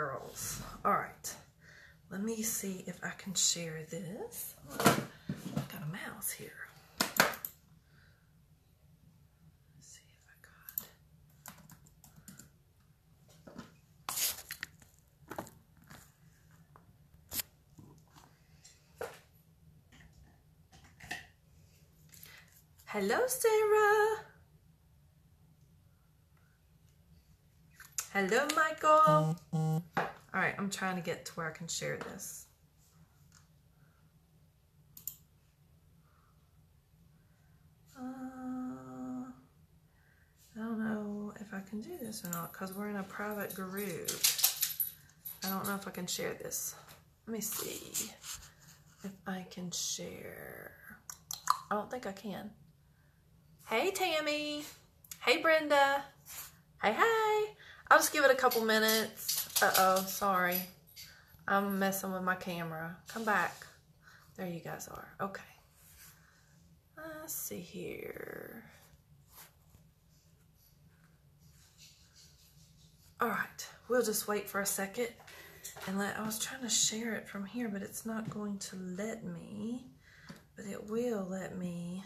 girls. All right. Let me see if I can share this. Oh, I got a mouse here. Let's see if I got. Hello, Sarah. Hello, Michael. All right, I'm trying to get to where I can share this. I don't know if I can do this or not because we're in a private group. I don't know if I can share this. Let me see if I can share. I don't think I can. Hey, Tammy. Hey, Brenda. Hey, hey. I'll just give it a couple minutes. Uh-oh, sorry. I'm messing with my camera. Come back. There you guys are. Okay. Let's see here. All right. We'll just wait for a second. And I was trying to share it from here, but it's not going to let me. But it will let me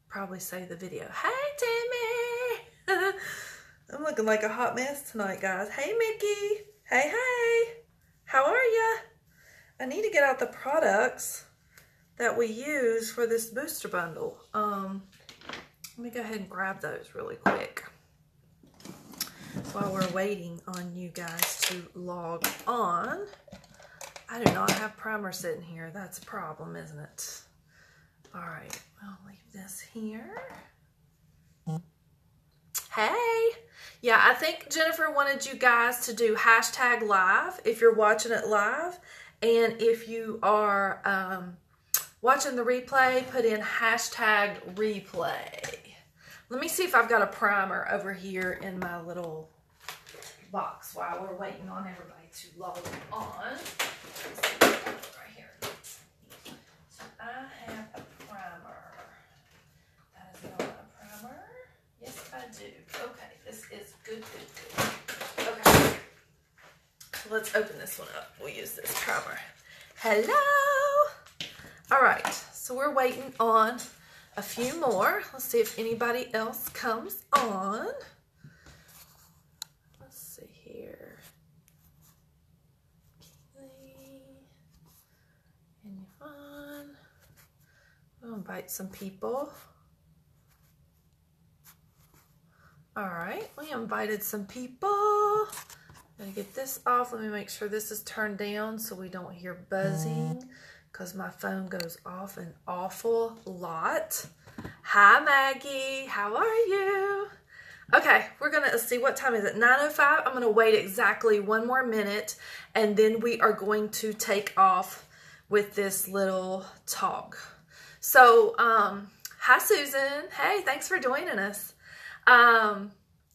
probably save the video. Hey, Tammy! I'm looking like a hot mess tonight, guys. Hey, Mickey. Hey, hey. How are ya? I need to get out the products that we use for this booster bundle. Let me go ahead and grab those really quick while we're waiting on you guys to log on. I do not have primer sitting here. That's a problem, isn't it? All right, I'll leave this here. Hey, yeah, I think Jennifer wanted you guys to do hashtag live if you're watching it live. And if you are watching the replay, put in hashtag replay. Let me see if I've got a primer over here in my little box while we're waiting on everybody to log on. Right here. So I have a primer. That is not a primer. Yes, I do. Okay, this is good. Okay, so let's open this one up. We'll use this primer. Hello. All right, so we're waiting on a few more. Let's see if anybody else comes on. Let's see here. And Yvonne. We'll invite some people. All right, we invited some people. Gonna get this off. Let me make sure this is turned down so we don't hear buzzing because my phone goes off an awful lot. Hi, Maggie. How are you? Okay, we're gonna, let's see, what time is it? 9:05. I'm gonna wait exactly one more minute and then we are going to take off with this little talk. So, hi, Susan. Hey, thanks for joining us.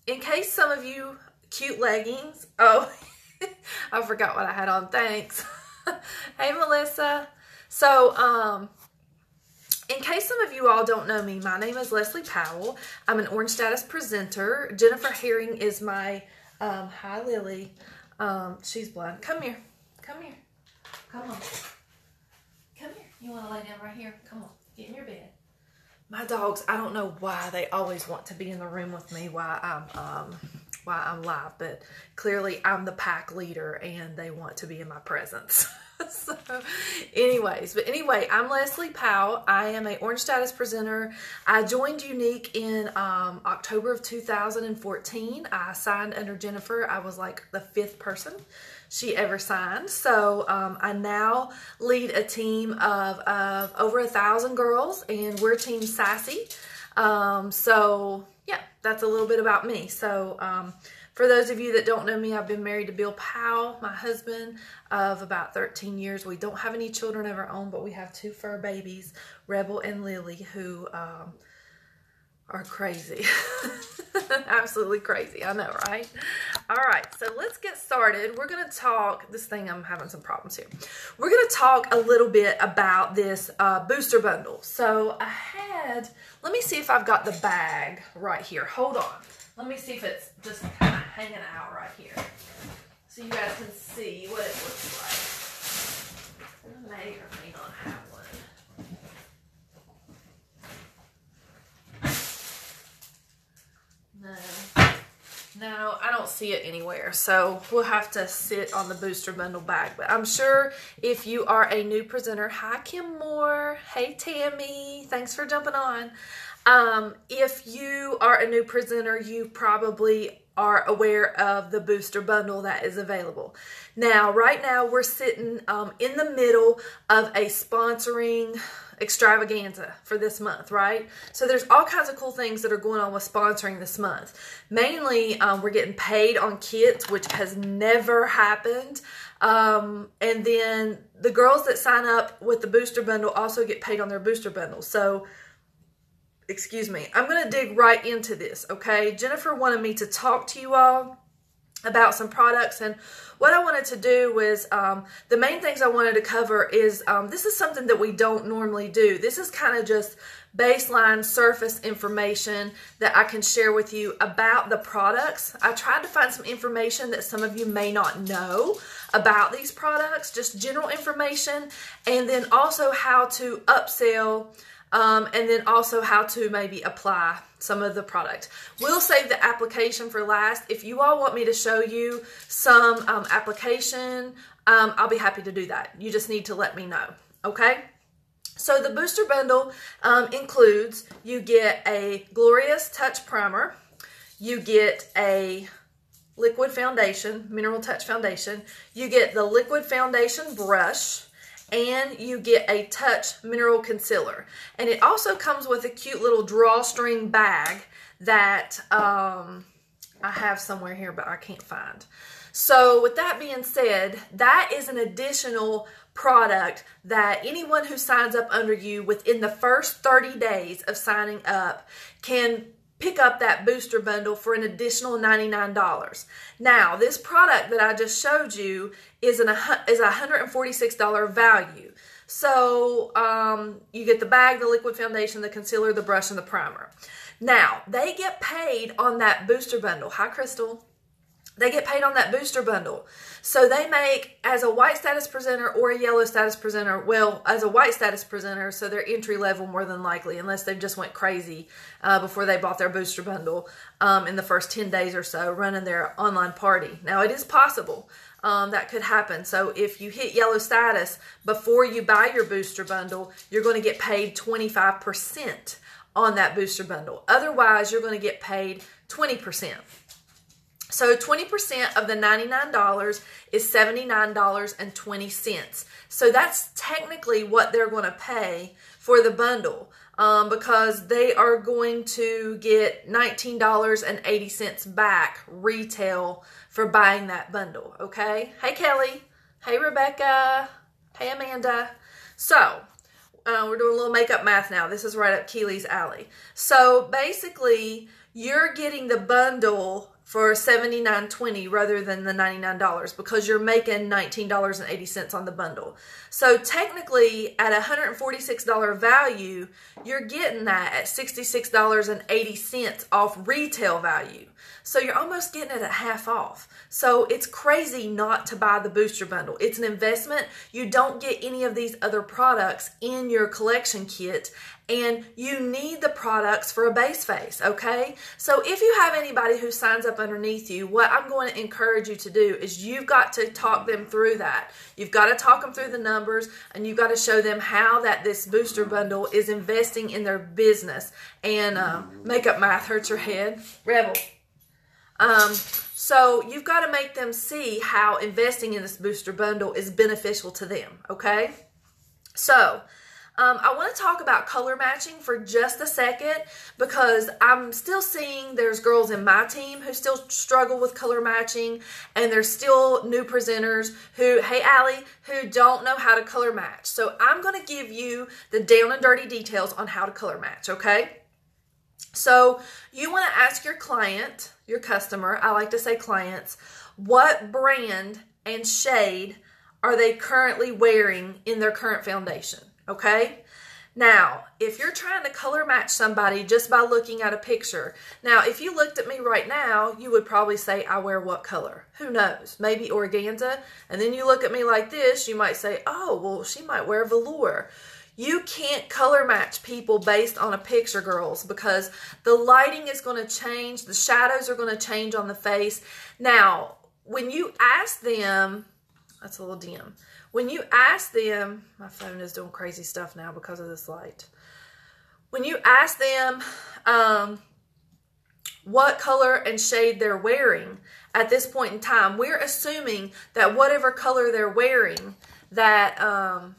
In case some of you, cute leggings. Oh, I forgot what I had on. Thanks. Hey, Melissa. So, in case some of you all don't know me, my name is Leslie Powell. I'm an Orange Status presenter. Jennifer Herring is my, hi, Lily. She's blind. Come here. Come here. Come on. Come here. You want to lay down right here? Come on. Get in your bed. My dogs, I don't know why they always want to be in the room with me while I'm live, but clearly I'm the pack leader and they want to be in my presence. So anyway, I'm Leslie Powell. I am a Orange Status presenter. I joined Younique in October of 2014. I signed under Jennifer. I was like the 5th person she ever signed. So I now lead a team of over 1,000 girls, and we're Team Sassy. So yeah, that's a little bit about me. So for those of you that don't know me, I've been married to Bill Powell, my husband, of about 13 years. We don't have any children of our own, but we have 2 fur babies, Rebel and Lily, who are crazy. Absolutely crazy. I know, right? All right, so let's get started. We're going to talk, this thing, I'm having some problems here. We're going to talk a little bit about this booster bundle. So I had, let me see if I've got the bag right here. Hold on. Let me see if it's just kind of hanging out right here. So you guys can see what it looks like. I may or may not have one. No, I don't see it anywhere. So we'll have to sit on the booster bundle bag. But I'm sure if you are a new presenter, hi Kim Moore, hey Tammy, thanks for jumping on. If you are a new presenter, you probably are aware of the booster bundle that is available. Now, right now we're sitting in the middle of a sponsoring extravaganza for this month, right? So there's all kinds of cool things that are going on with sponsoring this month. Mainly, we're getting paid on kits, which has never happened. And then the girls that sign up with the booster bundle also get paid on their booster bundle. So, excuse me, I'm going to dig right into this, okay? Jennifer wanted me to talk to you all about some products, and what I wanted to do was, the main things I wanted to cover is, this is something that we don't normally do. This is kind of just baseline surface information that I can share with you about the products. I tried to find some information that some of you may not know about these products, just general information, and then also how to upsell, and then also how to maybe apply some of the product. We'll save the application for last. If you all want me to show you some application, I'll be happy to do that. You just need to let me know, okay? So the booster bundle includes, you get a Glorious Touch Primer, you get a liquid foundation, Mineral Touch Foundation, you get the liquid foundation brush, and you get a Touch Mineral Concealer. And it also comes with a cute little drawstring bag that I have somewhere here, but I can't find. So with that being said, that is an additional product that anyone who signs up under you within the first 30 days of signing up can pick up that booster bundle for an additional $99. Now, this product that I just showed you is a $146 value. So you get the bag, the liquid foundation, the concealer, the brush, and the primer. Now, they get paid on that booster bundle. Hi, Crystal. They get paid on that booster bundle. So they make, as a white status presenter or a yellow status presenter, well, as a white status presenter, so they're entry level more than likely, unless they just went crazy before they bought their booster bundle in the first 10 days or so, running their online party. Now, it is possible that could happen. So if you hit yellow status before you buy your booster bundle, you're going to get paid 25% on that booster bundle. Otherwise, you're going to get paid 20%. So 20% of the $99 is $79.20. So that's technically what they're going to pay for the bundle, because they are going to get $19.80 back retail for buying that bundle, okay? Hey, Kelly. Hey, Rebecca. Hey, Amanda. So we're doing a little makeup math now. This is right up Keely's alley. So basically, you're getting the bundle for $79.20 rather than the $99 because you're making $19.80 on the bundle. So technically, at a $146 value, you're getting that at $66.80 off retail value. So you're almost getting it at half off. So it's crazy not to buy the booster bundle. It's an investment. You don't get any of these other products in your collection kit, and you need the products for a base face, okay? So if you have anybody who signs up underneath you, what I'm going to encourage you to do is you've got to talk them through that. You've got to talk them through the numbers, and you've got to show them how that this booster bundle is investing in their business. And makeup math hurts your head. Rebel. So you've got to make them see how investing in this booster bundle is beneficial to them, okay? So I want to talk about color matching for just a second, because I'm still seeing there's girls in my team who still struggle with color matching, and there's still new presenters who, hey Allie, who don't know how to color match. So I'm going to give you the down and dirty details on how to color match, okay? So you want to ask your client, your customer, I like to say clients, what brand and shade are they currently wearing in their current foundation, okay? Now, if you're trying to color match somebody just by looking at a picture, now if you looked at me right now, you would probably say I wear what color? Who knows? Maybe organza. And then you look at me like this, you might say, oh, well, she might wear velour. You can't color match people based on a picture, girls, because the lighting is going to change. The shadows are going to change on the face. Now, when you ask them, that's a little dim. When you ask them, my phone is doing crazy stuff now because of this light. When you ask them what color and shade they're wearing at this point in time, we're assuming that whatever color they're wearing, that, oh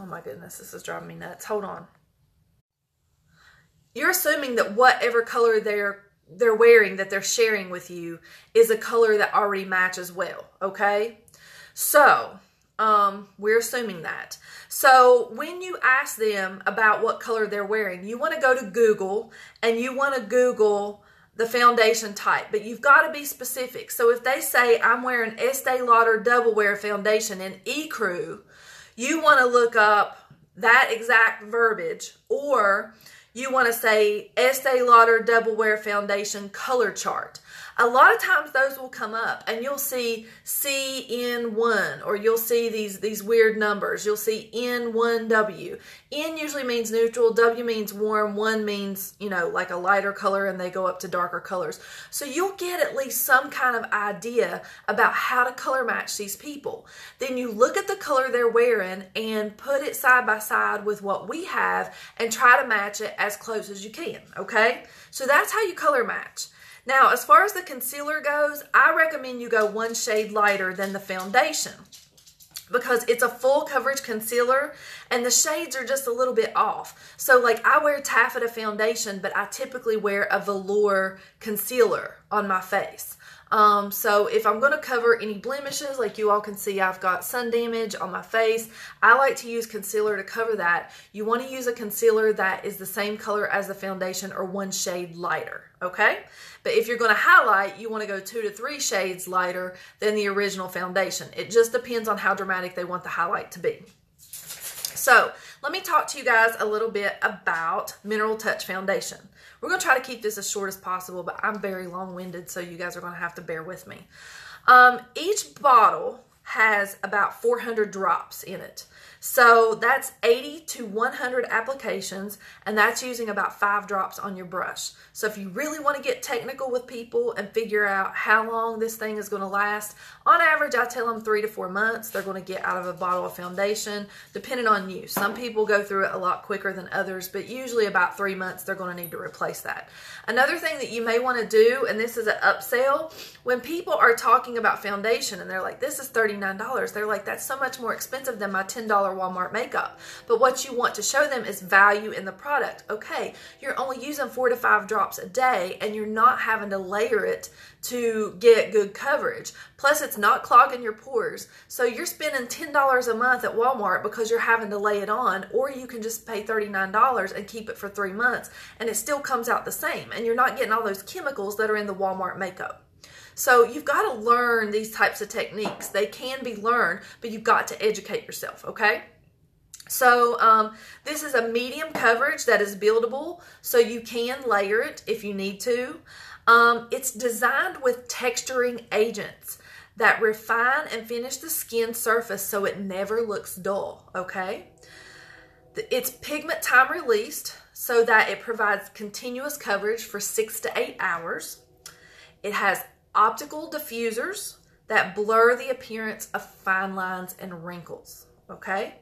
my goodness, this is driving me nuts. Hold on. You're assuming that whatever color they're wearing, that they're sharing with you, is a color that already matches well, okay? So, we're assuming that. So, when you ask them about what color they're wearing, you want to go to Google and you want to Google the foundation type, but you've got to be specific. So, if they say, I'm wearing Estee Lauder Double Wear Foundation in Ecru, you want to look up that exact verbiage, or you want to say Estee Lauder Double Wear Foundation color chart. A lot of times those will come up and you'll see CN1, or you'll see these weird numbers. You'll see N1W. N usually means neutral, W means warm, 1 means, you know, like a lighter color, and they go up to darker colors. So you'll get at least some kind of idea about how to color match these people. Then you look at the color they're wearing and put it side by side with what we have and try to match it as close as you can, okay? So that's how you color match. Now, as far as the concealer goes, I recommend you go one shade lighter than the foundation because it's a full coverage concealer and the shades are just a little bit off. So like I wear taffeta foundation, but I typically wear a velour concealer on my face. So if I'm going to cover any blemishes, like you all can see I've got sun damage on my face, I like to use concealer to cover that. You want to use a concealer that is the same color as the foundation or one shade lighter, okay? But if you're going to highlight, you want to go 2 to 3 shades lighter than the original foundation. It just depends on how dramatic they want the highlight to be. So let me talk to you guys a little bit about Mineral Touch Foundation. We're going to try to keep this as short as possible, but I'm very long-winded, so you guys are going to have to bear with me. Each bottle has about 400 drops in it. So that's 80 to 100 applications, and that's using about 5 drops on your brush. So if you really want to get technical with people and figure out how long this thing is going to last, on average, I tell them 3 to 4 months they're going to get out of a bottle of foundation, depending on you. Some people go through it a lot quicker than others, but usually about 3 months they're going to need to replace that. Another thing that you may want to do, and this is an upsell, when people are talking about foundation and they're like, this is $39, they're like, that's so much more expensive than my $10 Walmart makeup. But what you want to show them is value in the product. Okay, you're only using 4 to 5 drops a day and you're not having to layer it to get good coverage. Plus, it's not clogging your pores. So you're spending $10 a month at Walmart because you're having to lay it on, or you can just pay $39 and keep it for 3 months and it still comes out the same. And you're not getting all those chemicals that are in the Walmart makeup. So you've got to learn these types of techniques. They can be learned, but you've got to educate yourself, okay? So this is a medium coverage that is buildable, so you can layer it if you need to. It's designed with texturing agents that refine and finish the skin surface so it never looks dull, okay? It's pigment time released so that it provides continuous coverage for 6 to 8 hours. It has optical diffusers that blur the appearance of fine lines and wrinkles, okay?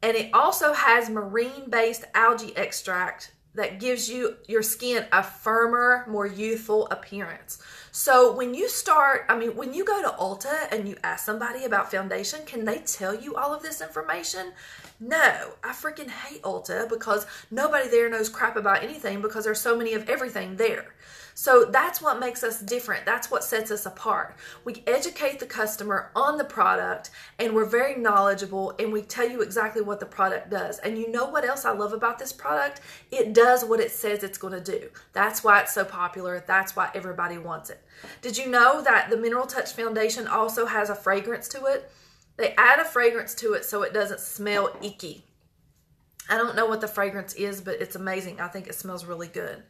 And it also has marine-based algae extract that gives your skin a firmer, more youthful appearance. So when you start, when you go to Ulta and you ask somebody about foundation, can they tell you all of this information? No, I freaking hate Ulta because nobody there knows crap about anything because there's so many of everything there. So that's what makes us different. That's what sets us apart. We educate the customer on the product and we're very knowledgeable and we tell you exactly what the product does. And you know what else I love about this product? It does what it says it's going to do. That's why it's so popular. That's why everybody wants it. Did you know that the Mineral Touch Foundation also has a fragrance to it? They add a fragrance to it so it doesn't smell icky. I don't know what the fragrance is, but it's amazing. I think it smells really good.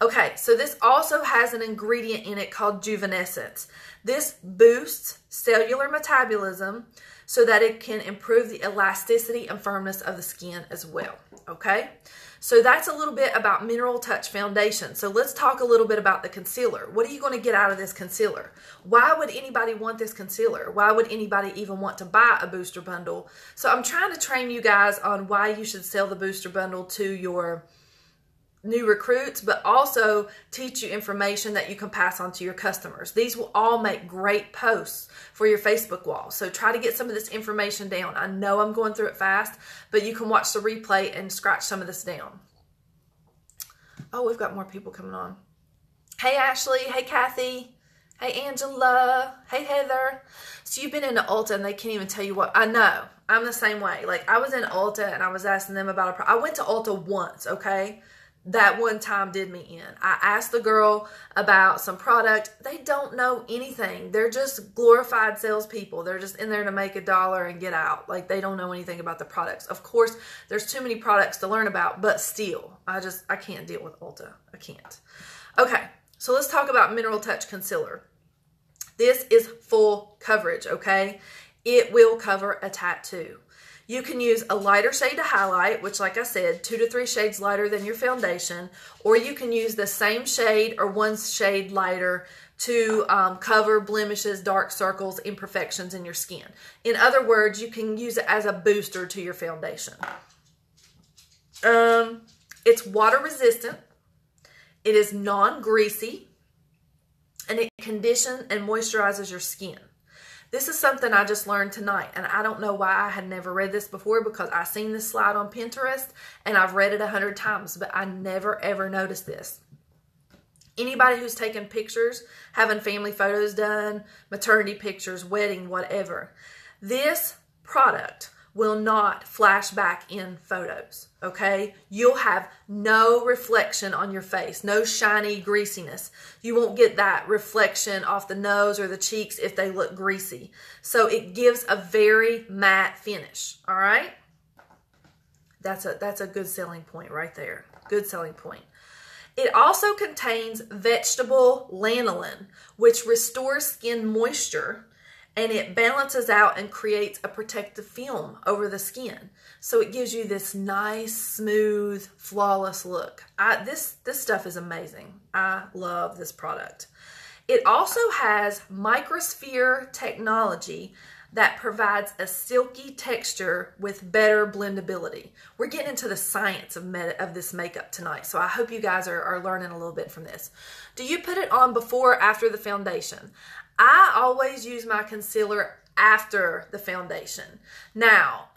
Okay, so this also has an ingredient in it called Juvenescence. This boosts cellular metabolism so that it can improve the elasticity and firmness of the skin as well, okay? So that's a little bit about Mineral Touch Foundation. So let's talk a little bit about the concealer. What are you going to get out of this concealer? Why would anybody want this concealer? Why would anybody even want to buy a booster bundle? So I'm trying to train you guys on why you should sell the booster bundle to your new recruits, but also teach you information that you can pass on to your customers. These will all make great posts for your Facebook wall. So try to get some of this information down. I know I'm going through it fast, but you can watch the replay and scratch some of this down. Oh, we've got more people coming on. Hey, Ashley. Hey, Kathy. Hey, Angela. Hey, Heather. So you've been into Ulta and they can't even tell you what. I know. I'm the same way. Like, I was in Ulta and I was asking them about I went to Ulta once, okay? That one time did me in. I asked the girl about some product. They don't know anything. They're just glorified salespeople. They're just in there to make $1 and get out. Like, they don't know anything about the products. Of course, there's too many products to learn about, but still, I can't deal with Ulta. I can't. Okay, so let's talk about Mineral Touch Concealer. This is full coverage, okay? It will cover a tattoo. You can use a lighter shade to highlight, which, like I said, 2 to 3 shades lighter than your foundation, or you can use the same shade or 1 shade lighter to cover blemishes, dark circles, imperfections in your skin. In other words, you can use it as a booster to your foundation. It's water resistant. It is non-greasy, and it conditions and moisturizes your skin. This is something I just learned tonight, and I don't know why I had never read this before, because I seen this slide on Pinterest and I've read it 100 times, but I never ever noticed this. Anybody who's taken pictures, having family photos done, maternity pictures, wedding, whatever, this product will not flash back in photos, okay? You'll have no reflection on your face, no shiny greasiness. You won't get that reflection off the nose or the cheeks if they look greasy. So it gives a very matte finish, all right? That's a good selling point right there. Good selling point. It also contains vegetable lanolin, which restores skin moisture, and it balances out and creates a protective film over the skin. So it gives you this nice, smooth, flawless look. This stuff is amazing. I love this product. It also has microsphere technology that provides a silky texture with better blendability. We're getting into the science of this makeup tonight, so I hope you guys are learning a little bit from this. Do you put it on before or after the foundation? I always use my concealer after the foundation. Now,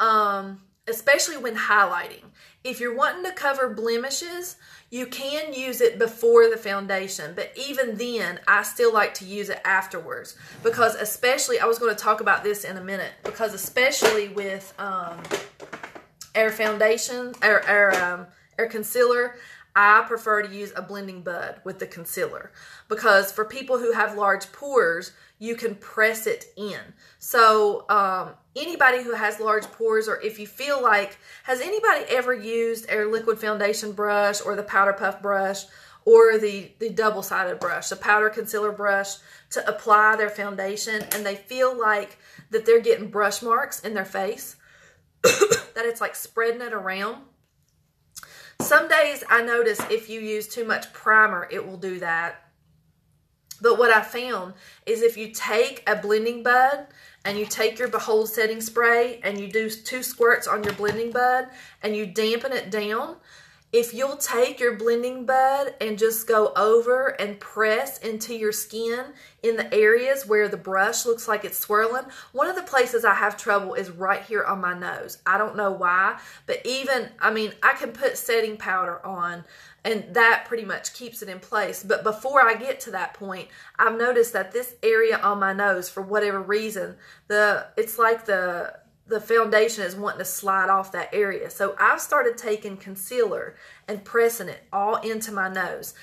especially when highlighting. If you're wanting to cover blemishes, you can use it before the foundation, but even then, I still like to use it afterwards, because especially, I was going to talk about this in a minute, because especially with our foundation, our concealer, I prefer to use a blending bud with the concealer, because for people who have large pores, you can press it in. So anybody who has large pores, or if you feel like, has anybody ever used our liquid foundation brush or the powder puff brush or the double-sided brush, the powder concealer brush, to apply their foundation, and they feel like that they're getting brush marks in their face, that it's like spreading it around? Some days I notice if you use too much primer, it will do that. But what I found is if you take a blending bud and you take your Behold setting spray and you do 2 squirts on your blending bud and you dampen it down, if you'll take your blending bud and just go over and press into your skin in the areas where the brush looks like it's swirling. One of the places I have trouble is right here on my nose. I don't know why, but I can put setting powder on and that pretty much keeps it in place. But before I get to that point, I've noticed that this area on my nose, for whatever reason, it's like the foundation is wanting to slide off that area. So I've started taking concealer and pressing it all into my nose,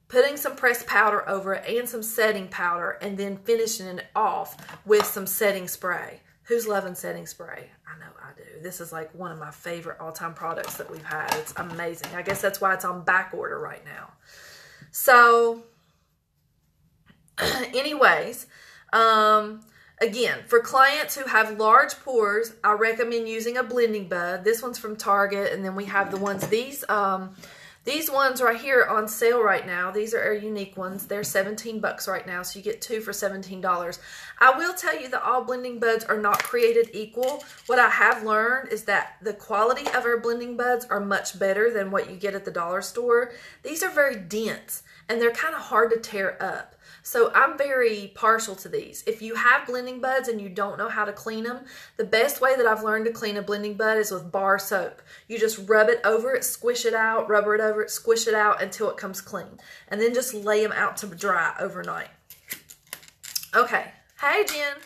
putting some pressed powder over it and some setting powder, and then finishing it off with some setting spray. Who's loving setting spray? I know I do. This is like one of my favorite all-time products that we've had. It's amazing. I guess that's why it's on back order right now. So, anyways, again, for clients who have large pores, I recommend using a blending bud. This one's from Target, and then we have the ones, these ones right here on sale right now. These are our unique ones. They're $17 right now, so you get 2 for $17. I will tell you that all blending buds are not created equal. What I have learned is that the quality of our blending buds are much better than what you get at the dollar store. These are very dense, and they're kind of hard to tear up. So I'm very partial to these. If you have blending buds and you don't know how to clean them, the best way that I've learned to clean a blending bud is with bar soap. You just rub it over it, squish it out, rub it over it, squish it out until it comes clean. And then just lay them out to dry overnight. Okay. Hey, Jen.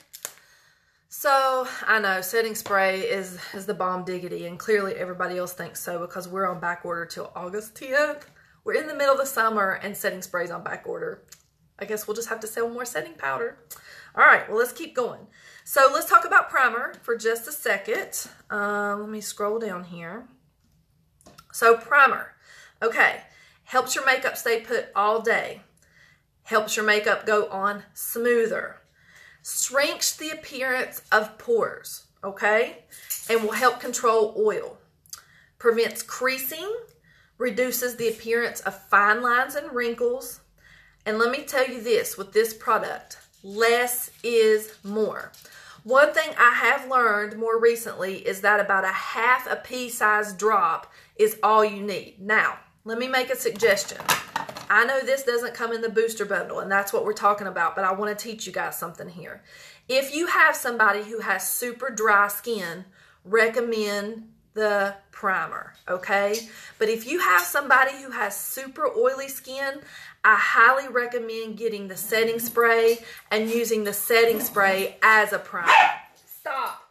So, I know, setting spray is the bomb diggity, and clearly everybody else thinks so because we're on back order till August 10th. We're in the middle of the summer and setting spray's on back order. I guess we'll just have to sell more setting powder. All right, well, let's keep going. So let's talk about primer for just a second. Let me scroll down here. So primer, okay, helps your makeup stay put all day. Helps your makeup go on smoother. Shrinks the appearance of pores, okay, and will help control oil. Prevents creasing, reduces the appearance of fine lines and wrinkles. And let me tell you this, with this product, less is more. One thing I have learned more recently is that about a half a pea size drop is all you need. Now, let me make a suggestion. I know this doesn't come in the booster bundle, and that's what we're talking about, but I want to teach you guys something here. If you have somebody who has super dry skin, recommend the primer, okay? But if you have somebody who has super oily skin, I highly recommend getting the setting spray and using the setting spray as a primer. Stop.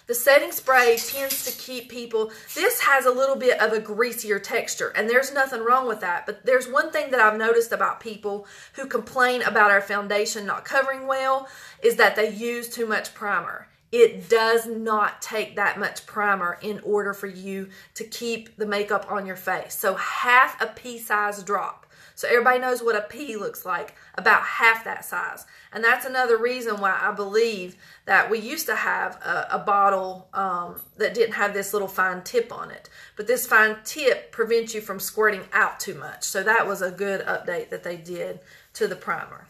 The setting spray tends to keep people, this has a little bit of a greasier texture, and there's nothing wrong with that. But there's one thing that I've noticed about people who complain about our foundation not covering well is that they use too much primer. It does not take that much primer in order for you to keep the makeup on your face. So half a pea size drop. So everybody knows what a pea looks like, about half that size. And that's another reason why I believe that we used to have a bottle that didn't have this little fine tip on it. But this fine tip prevents you from squirting out too much. So that was a good update that they did to the primer.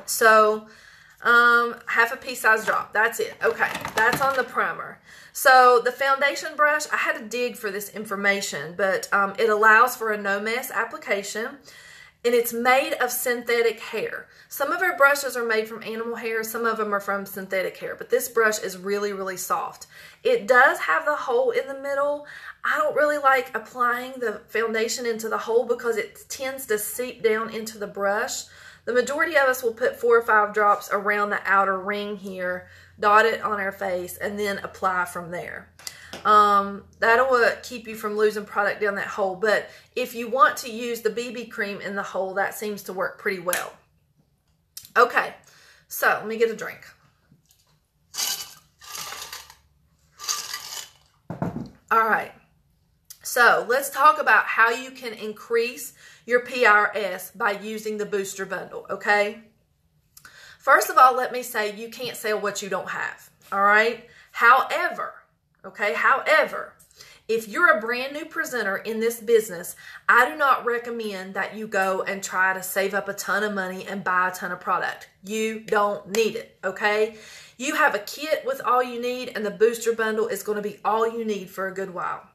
So half a pea size drop. That's it. Okay, that's on the primer. So the foundation brush, I had to dig for this information, but it allows for a no mess application, and it's made of synthetic hair. Some of our brushes are made from animal hair, some of them are from synthetic hair, but this brush is really, really soft. It does have the hole in the middle. I don't really like applying the foundation into the hole because it tends to seep down into the brush. The majority of us will put 4 or 5 drops around the outer ring here, dot it on our face, and then apply from there. That'll keep you from losing product down that hole. But if you want to use the BB cream in the hole, that seems to work pretty well. Okay, so let me get a drink. All right, so let's talk about how you can increase your PRS by using the booster bundle, okay? First of all, let me say you can't sell what you don't have, all right? However, if you're a brand new presenter in this business, I do not recommend that you go and try to save up a ton of money and buy a ton of product. You don't need it, okay? You have a kit with all you need, and the booster bundle is going to be all you need for a good while.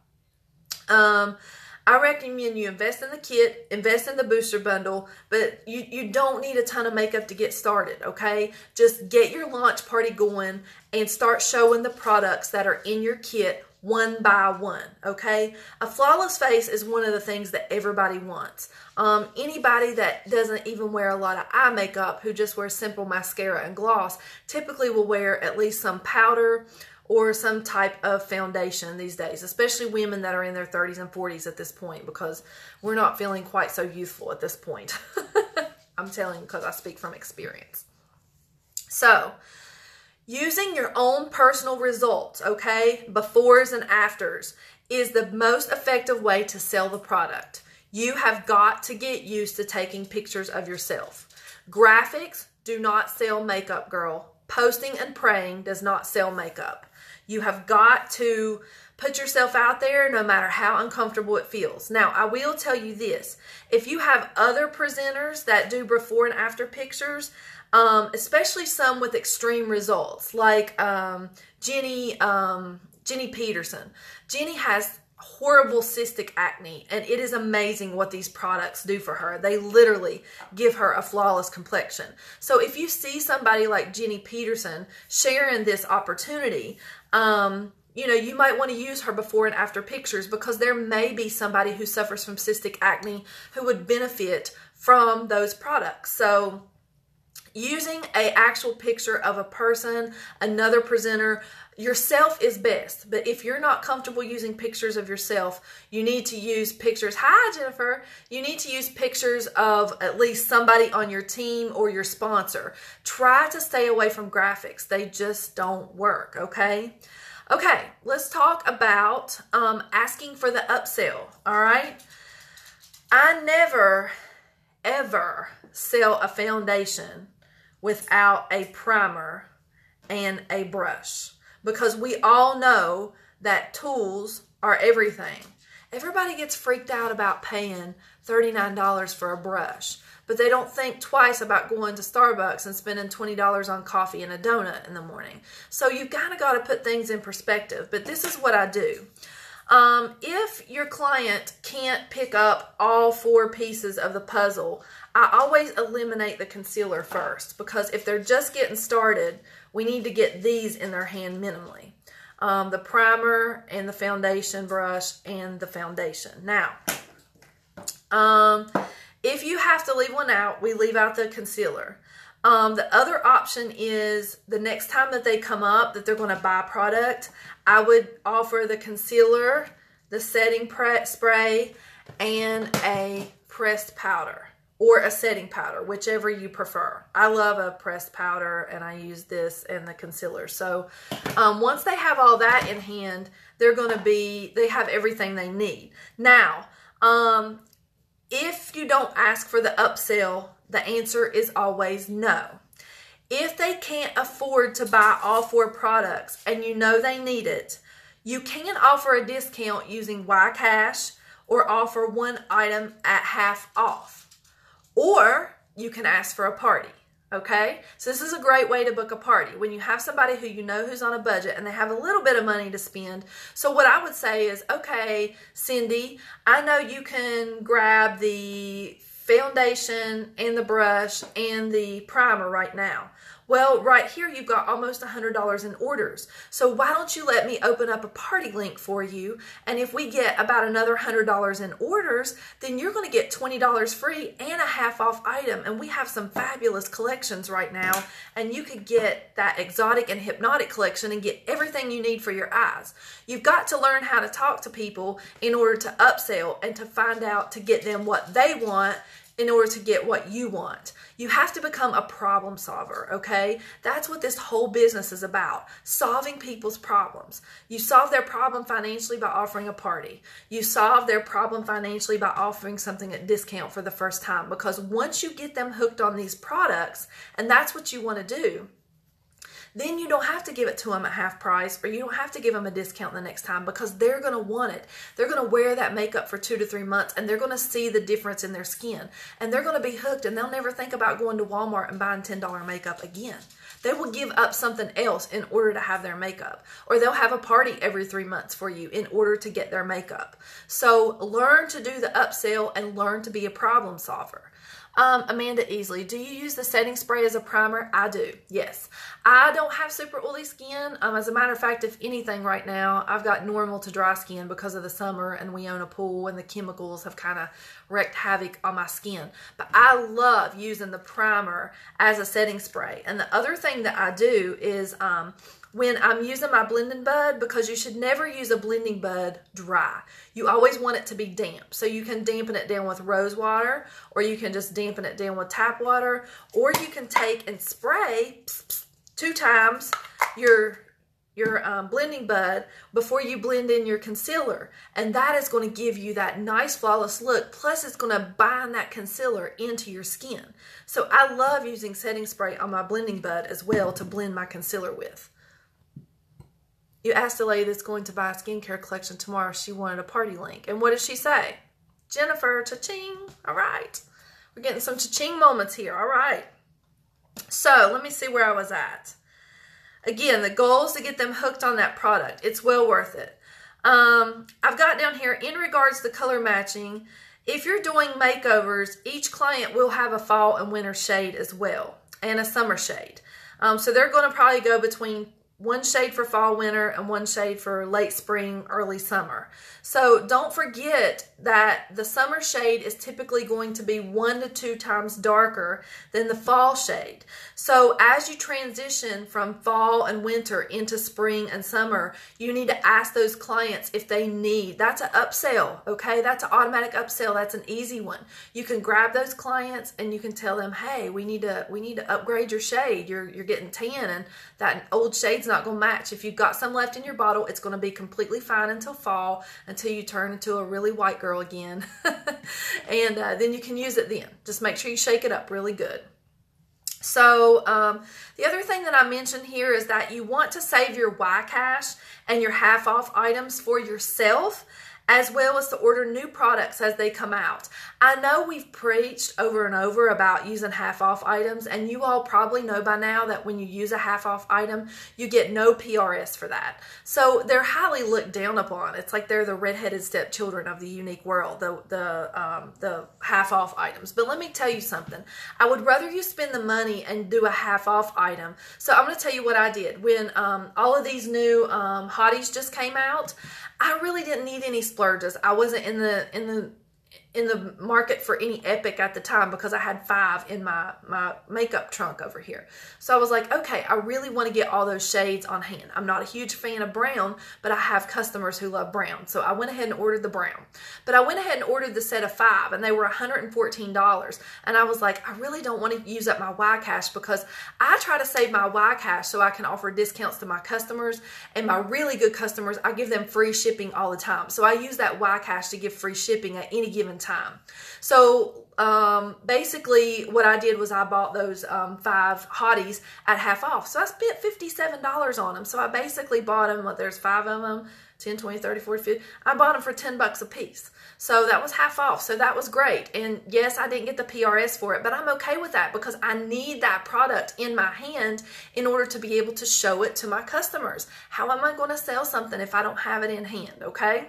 I recommend you invest in the kit, invest in the booster bundle, but you don't need a ton of makeup to get started, okay? Just get your launch party going and start showing the products that are in your kit one by one, okay? A flawless face is one of the things that everybody wants. Anybody that doesn't even wear a lot of eye makeup, who just wears simple mascara and gloss, typically will wear at least some powder or some type of foundation these days, especially women that are in their 30s and 40s at this point, because we're not feeling quite so youthful at this point. I'm telling you because I speak from experience. So, using your own personal results, okay, befores and afters, is the most effective way to sell the product. You have got to get used to taking pictures of yourself. Graphics do not sell makeup, girl. Posting and praying does not sell makeup. You have got to put yourself out there no matter how uncomfortable it feels. Now, I will tell you this. If you have other presenters that do before and after pictures, especially some with extreme results, like Jenny Peterson. Jenny has horrible cystic acne, and it is amazing what these products do for her. They literally give her a flawless complexion. So if you see somebody like Jenny Peterson sharing this opportunity, you might want to use her before and after pictures, because there may be somebody who suffers from cystic acne who would benefit from those products. So using an actual picture of a person, another presenter, yourself is best. But if you're not comfortable using pictures of yourself, you need to use pictures. Hi, Jennifer. You need to use pictures of at least somebody on your team or your sponsor. Try to stay away from graphics. They just don't work, okay? Okay, let's talk about asking for the upsell, all right? I never, ever sell a foundation without a primer and a brush, because we all know that tools are everything. Everybody gets freaked out about paying $39 for a brush, but they don't think twice about going to Starbucks and spending $20 on coffee and a donut in the morning. So you've got to put things in perspective, but this is what I do. If your client can't pick up all 4 pieces of the puzzle, I always eliminate the concealer first, because if they're just getting started, we need to get these in their hand minimally. The primer and the foundation brush and the foundation. Now, if you have to leave one out, we leave out the concealer. The other option is the next time that they come up that they're going to buy product, I would offer the concealer, the setting spray, and a pressed powder or a setting powder, whichever you prefer. I love a pressed powder, and I use this and the concealer. So once they have all that in hand, they have everything they need. Now, if you don't ask for the upsell, the answer is always no. If they can't afford to buy all 4 products and you know they need it, you can offer a discount using YCash or offer one item at half off. Or you can ask for a party, okay? So this is a great way to book a party when you have somebody who you know who's on a budget and they have a little bit of money to spend. So what I would say is, okay, Cindy, I know you can grab the foundation and the brush and the primer right now. Well, right here you've got almost $100 in orders. So why don't you let me open up a party link for you, and if we get about another $100 in orders, then you're going to get $20 free and a half off item. And we have some fabulous collections right now, and you could get that exotic and hypnotic collection and get everything you need for your eyes. You've got to learn how to talk to people in order to upsell and to find out to get them what they want in order to get what you want. You have to become a problem solver, okay? That's what this whole business is about, solving people's problems. You solve their problem financially by offering a party. You solve their problem financially by offering something at discount for the first time, because once you get them hooked on these products, and that's what you want to do, then you don't have to give it to them at half price, or you don't have to give them a discount the next time, because they're going to want it. They're going to wear that makeup for 2 to 3 months, and they're going to see the difference in their skin, and they're going to be hooked, and they'll never think about going to Walmart and buying $10 makeup again. They will give up something else in order to have their makeup, or they'll have a party every 3 months for you in order to get their makeup. So learn to do the upsell and learn to be a problem solver. Amanda Easley, do you use the setting spray as a primer? I do, yes. I don't have super oily skin. As a matter of fact, if anything right now, I've got normal to dry skin because of the summer, and we own a pool, and the chemicals have kind of wreaked havoc on my skin. But I love using the primer as a setting spray. And the other thing that I do is when I'm using my blending bud, because you should never use a blending bud dry. You always want it to be damp. So you can dampen it down with rose water, or you can just dampen it down with tap water, or you can take and spray 2 times your blending bud before you blend in your concealer, and that is going to give you that nice flawless look, plus it's going to bind that concealer into your skin. So I love using setting spray on my blending bud as well to blend my concealer with. You asked a lady that's going to buy a skincare collection tomorrow if she wanted a party link, and what did she say? Jennifer, cha-ching. All right, we're getting some cha-ching moments here. All right, so let me see where I was at. Again, the goal is to get them hooked on that product. It's well worth it. I've got down here, in regards to color matching, if you're doing makeovers, each client will have a fall and winter shade as well, and a summer shade. So they're going to probably go between 1 shade for fall, winter, and 1 shade for late spring, early summer. So don't forget that the summer shade is typically going to be 1 to 2 times darker than the fall shade. So as you transition from fall and winter into spring and summer, you need to ask those clients if they need. That's an upsell, okay? That's an automatic upsell. That's an easy one. You can grab those clients and you can tell them, hey, we need to upgrade your shade. You're getting tan, and that old shade's not going to match. If you've got some left in your bottle, it's going to be completely fine until fall, until you turn into a really white girl again. And then you can use it then. Just make sure you shake it up really good. So the other thing that I mentioned here is that you want to save your Y-Cash and your half-off items for yourself, as well as to order new products as they come out. I know we've preached over and over about using half-off items, and you all probably know by now that when you use a half-off item, you get no PRS for that. So they're highly looked down upon. It's like they're the redheaded stepchildren of the Younique world, the half-off items. But let me tell you something. I would rather you spend the money and do a half-off item. So I'm going to tell you what I did. When all of these new hotties just came out, I really didn't need any splurges. I wasn't in the market for any Epic at the time because I had 5 in my makeup trunk over here. So I was like, okay, I really want to get all those shades on hand. I'm not a huge fan of brown, but I have customers who love brown. So I went ahead and ordered the brown. But I went ahead and ordered the set of 5, and they were $114. And I was like, I really don't want to use up my Y-Cash, because I try to save my Y-Cash so I can offer discounts to my customers. And my really good customers, I give them free shipping all the time. So I use that Y-Cash to give free shipping at any given time. So basically what I did was I bought those 5 hotties at half off. So I spent $57 on them. So I basically bought them, there's 5 of them, 10, 20, 30, 40, 50. I bought them for $10 a piece. So that was half off. So that was great. And yes, I didn't get the PRS for it, but I'm okay with that because I need that product in my hand in order to be able to show it to my customers. How am I going to sell something if I don't have it in hand, okay?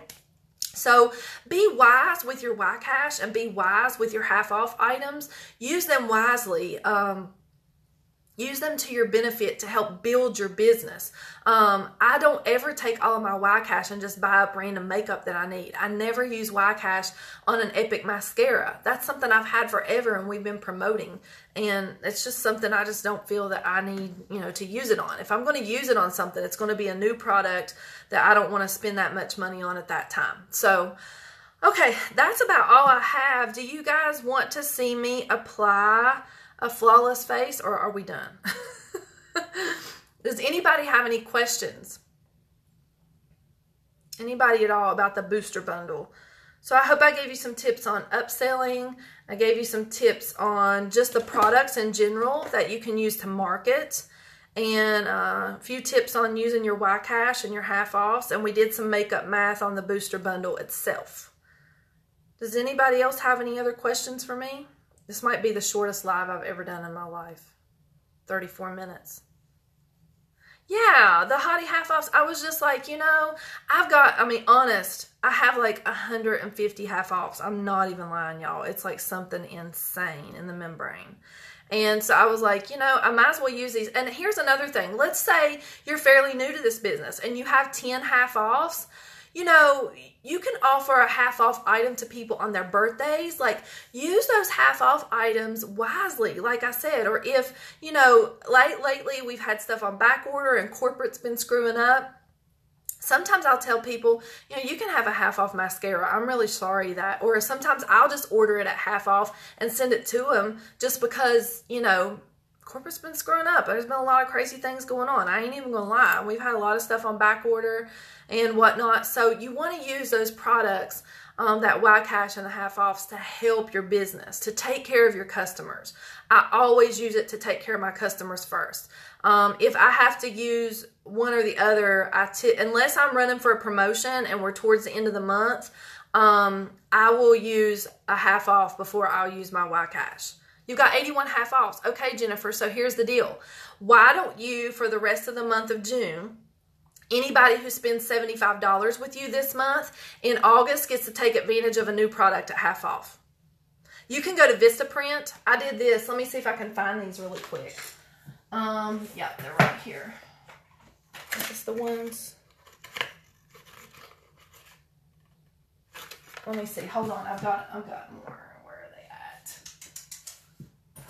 So be wise with your Y-Cash and be wise with your half-off items. Use them wisely. Use them to your benefit to help build your business. I don't ever take all of my Y-Cash and just buy up random makeup that I need. I never use Y-Cash on an Epic mascara. That's something I've had forever and we've been promoting. And it's just something I just don't feel that I need, to use it on. If I'm going to use it on something, it's going to be a new product that I don't want to spend that much money on at that time. So, okay, that's about all I have. Do you guys want to see me apply a flawless face, or are we done? Does anybody have any questions? Anybody at all about the booster bundle? So I hope I gave you some tips on upselling. I gave you some tips on just the products in general that you can use to market, and a few tips on using your Y-Cash and your half-offs, and we did some makeup math on the booster bundle itself. Does anybody else have any other questions for me? This might be the shortest live I've ever done in my life. 34 minutes. Yeah, the hottie half-offs, I was just like, honest, I have like 150 half-offs. I'm not even lying, y'all. It's like something insane in the membrane. And so I was like, I might as well use these. And here's another thing. Let's say you're fairly new to this business and you have 10 half-offs. you know, you can offer a half off item to people on their birthdays. Like, use those half off items wisely, like I said. Or if, you know, lately we've had stuff on back order and corporate's been screwing up. Sometimes I'll tell people, you know, you can have a half off mascara. I'm really sorry that. Or sometimes I'll just order it at half off and send it to them just because, you know, corporate's been screwing up. There's been a lot of crazy things going on. I ain't even gonna lie. We've had a lot of stuff on back order and whatnot. So you want to use those products, that YCash and the half offs, to help your business, to take care of your customers. I always use it to take care of my customers first. If I have to use one or the other, unless I'm running for a promotion and we're towards the end of the month, I will use a half off before I'll use my YCash. You've got 81 half offs. Okay, Jennifer, so here's the deal. Why don't you, for the rest of the month of June, anybody who spends $75 with you this month, in August gets to take advantage of a new product at half off. You can go to Vistaprint. I did this. Let me see if I can find these really quick. Yeah, they're right here. Is the ones? Let me see. Hold on. I've got more.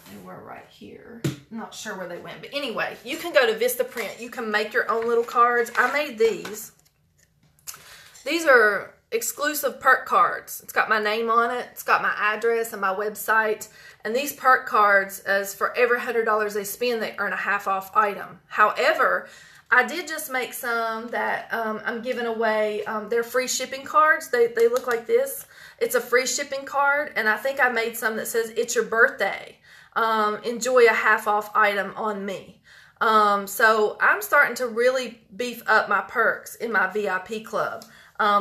They were right here. I'm not sure where they went. But anyway, you can go to Vistaprint. You can make your own little cards. I made these. These are exclusive perk cards. It's got my name on it. It's got my address and my website. And these perk cards, as for every $100 they spend, they earn a half off item. However, I did just make some that I'm giving away. They're free shipping cards. They look like this. It's a free shipping card. And I think I made some that says, "It's your birthday. Enjoy a half off item on me." So I'm starting to really beef up my perks in my VIP club.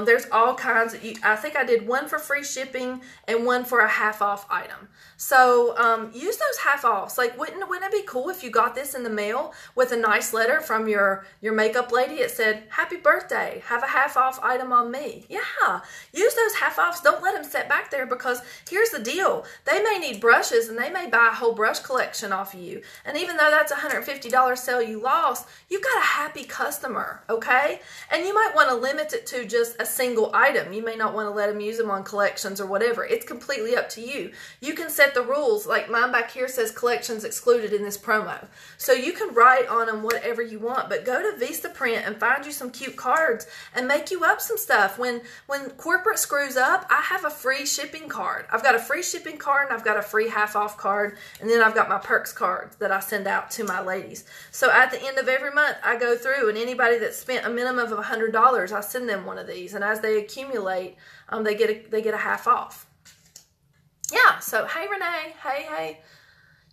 There's all kinds of, I think I did one for free shipping and one for a half off item. So use those half offs. Like, wouldn't it be cool if you got this in the mail with a nice letter from your makeup lady? It said, "Happy birthday, have a half off item on me." Yeah, use those half offs. Don't let them sit back there, because here's the deal. They may need brushes and they may buy a whole brush collection off of you. And even though that's a $150 sale you lost, you've got a happy customer, okay? And you might want to limit it to just a single item. You may not want to let them use them on collections or whatever. It's completely up to you. You can set the rules. Like mine back here says collections excluded in this promo. So you can write on them whatever you want, but go to Vistaprint and find you some cute cards and make you up some stuff. When corporate screws up, I have a free shipping card. I've got a free shipping card and I've got a free half off card, and then I've got my perks cards that I send out to my ladies. So at the end of every month, I go through, and anybody that spent a minimum of $100, I send them one of these. And as they accumulate, they get a half off. Yeah. So hey Renee, hey.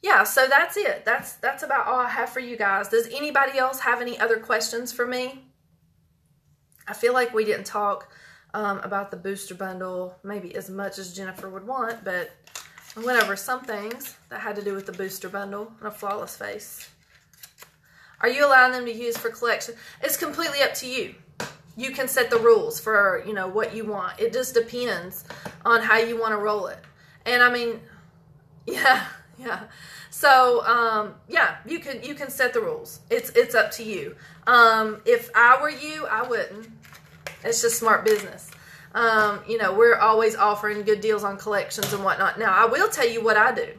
Yeah. So that's it. That's about all I have for you guys. Does anybody else have any other questions for me? I feel like we didn't talk about the booster bundle maybe as much as Jennifer would want, but I went over some things that had to do with the booster bundle and a flawless face. Are you allowing them to use for collection? It's completely up to you. You can set the rules for, you know, what you want. It just depends on how you want to roll it. And I mean, yeah. So, yeah, you can set the rules. It's up to you. If I were you, I wouldn't. It's just smart business. You know, we're always offering good deals on collections and whatnot. Now, I will tell you what I do.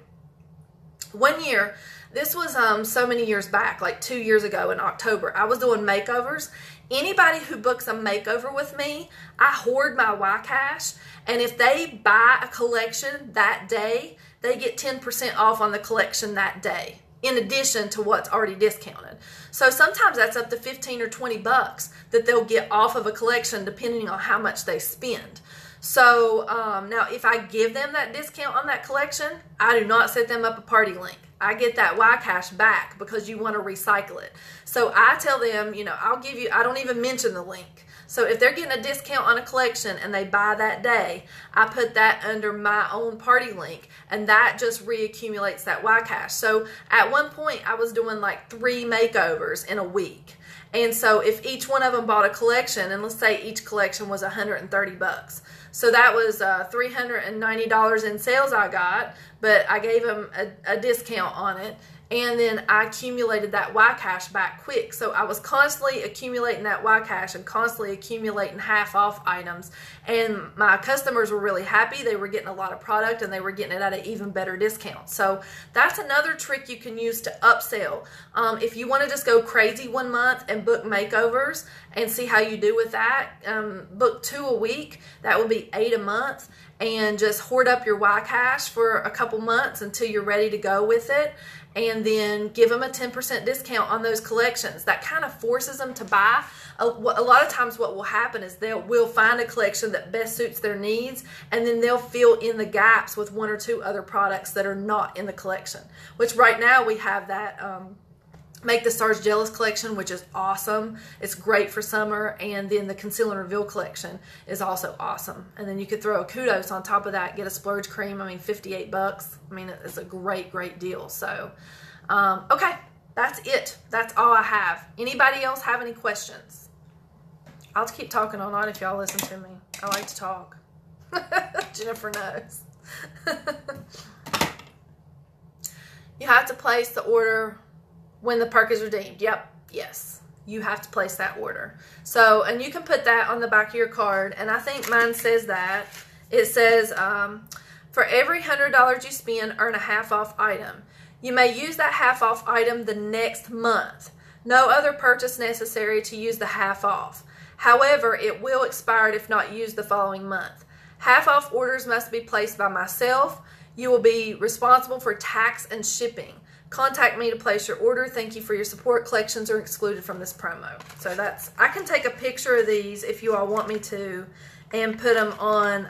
One year, this was so many years back, like 2 years ago in October, I was doing makeovers. Anybody who books a makeover with me, I hoard my YCash, and if they buy a collection that day, they get 10% off on the collection that day, in addition to what's already discounted. So sometimes that's up to 15 or 20 bucks that they'll get off of a collection depending on how much they spend. So now if I give them that discount on that collection, I do not set them up a party link. I get that YCash back because you want to recycle it. So I tell them, you know, I'll give you, I don't even mention the link. So if they're getting a discount on a collection and they buy that day, I put that under my own party link, and that just reaccumulates that YCash. So at one point I was doing like 3 makeovers in a week. And so if each one of them bought a collection, and let's say each collection was 130 bucks. So that was $390 in sales I got, but I gave them a discount on it. and then I accumulated that Y-Cash back quick. So I was constantly accumulating that Y-Cash and constantly accumulating half off items, and my customers were really happy. They were getting a lot of product and they were getting it at an even better discount. So that's another trick you can use to upsell. If you want to just go crazy one month and book makeovers and see how you do with that, book 2 a week. That would be 8 a month, and just hoard up your Y-Cash for a couple months until you're ready to go with it, and then give them a 10% discount on those collections. That kind of forces them to buy. A lot of times what will happen is we'll find a collection that best suits their needs, and then they'll fill in the gaps with 1 or 2 other products that are not in the collection, which right now we have that Make the Stars Jealous collection, which is awesome. It's great for summer. And then the Conceal and Reveal collection is also awesome. And then you could throw a Kudos on top of that, get a splurge cream. I mean, 58 bucks. I mean, it's a great, great deal. So, okay, that's it. That's all I have. Anybody else have any questions? I'll keep talking all night if y'all listen to me. I like to talk. Jennifer knows. You have to place the order when the perk is redeemed. Yep. Yes. You have to place that order. So, and you can put that on the back of your card. And I think mine says that. It says, for every $100 you spend, earn a half off item. You may use that half off item the next month. No other purchase necessary to use the half off. However, it will expire if not used the following month. Half off orders must be placed by myself. You will be responsible for tax and shipping. Contact me to place your order. Thank you for your support. Collections are excluded from this promo. So that's, I can take a picture of these if you all want me to and put them on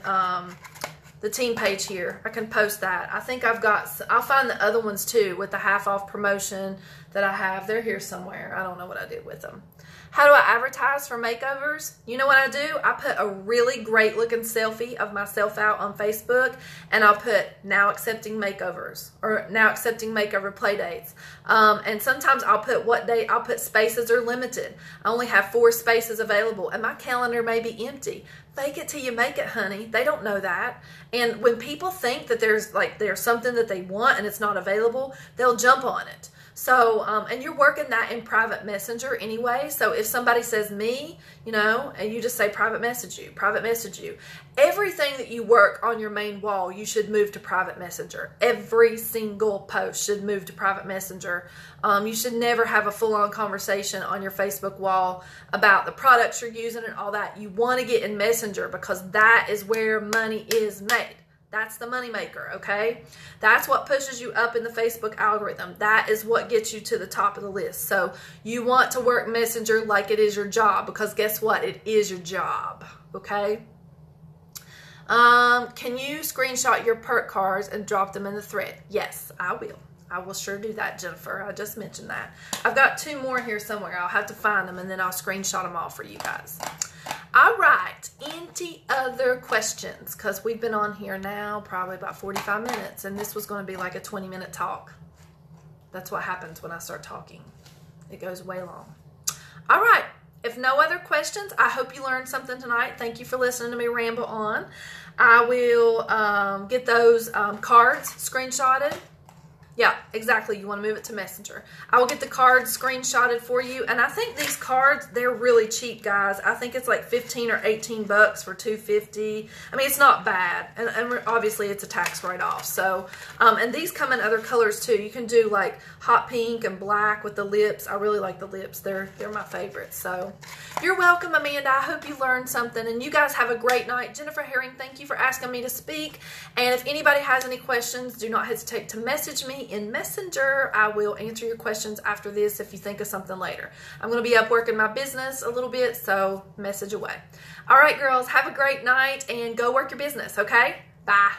the team page here. I can post that. I think I've got, I'll find the other ones too with the half off promotion that I have. They're here somewhere. I don't know what I did with them. How do I advertise for makeovers? You know what I do? I put a really great looking selfie of myself out on Facebook, and I'll put now accepting makeovers or now accepting makeover play dates. And sometimes I'll put what date, I'll put spaces are limited. I only have 4 spaces available and my calendar may be empty. Fake it till you make it, honey. They don't know that. And when people think that there's something that they want and it's not available, they'll jump on it. So, and you're working that in private messenger anyway. So if somebody says me, you know, and you just say private message you, everything that you work on your main wall, you should move to private messenger. Every single post should move to private messenger. You should never have a full-on conversation on your Facebook wall about the products you're using and all that. You want to get in messenger because that is where money is made. That's the money maker, okay? That's what pushes you up in the Facebook algorithm. That is what gets you to the top of the list. So you want to work Messenger like it is your job, because guess what? It is your job, okay? Can you screenshot your perk cards and drop them in the thread? Yes, I will. I will sure do that, Jennifer. I just mentioned that. I've got 2 more here somewhere. I'll have to find them, and then I'll screenshot them all for you guys. All right, any other questions? Because we've been on here now probably about 45 minutes, and this was going to be like a 20-minute talk. That's what happens when I start talking. It goes way long. All right, if no other questions, I hope you learned something tonight. Thank you for listening to me ramble on. I will get those cards screenshotted. Yeah, exactly. You want to move it to Messenger. I will get the cards screenshotted for you. And I think these cards, they're really cheap, guys. I think it's like 15 or 18 bucks for $2.50. I mean, it's not bad. And obviously, it's a tax write-off. So, and these come in other colors, too. You can do like hot pink and black with the lips. I really like the lips. They're my favorites. So, you're welcome, Amanda. I hope you learned something. And you guys have a great night. Jennifer Herring, thank you for asking me to speak. And if anybody has any questions, do not hesitate to message me in Messenger. I will answer your questions after this if you think of something later. I'm going to be up working my business a little bit, so message away. All right, girls, have a great night and go work your business, okay? Bye.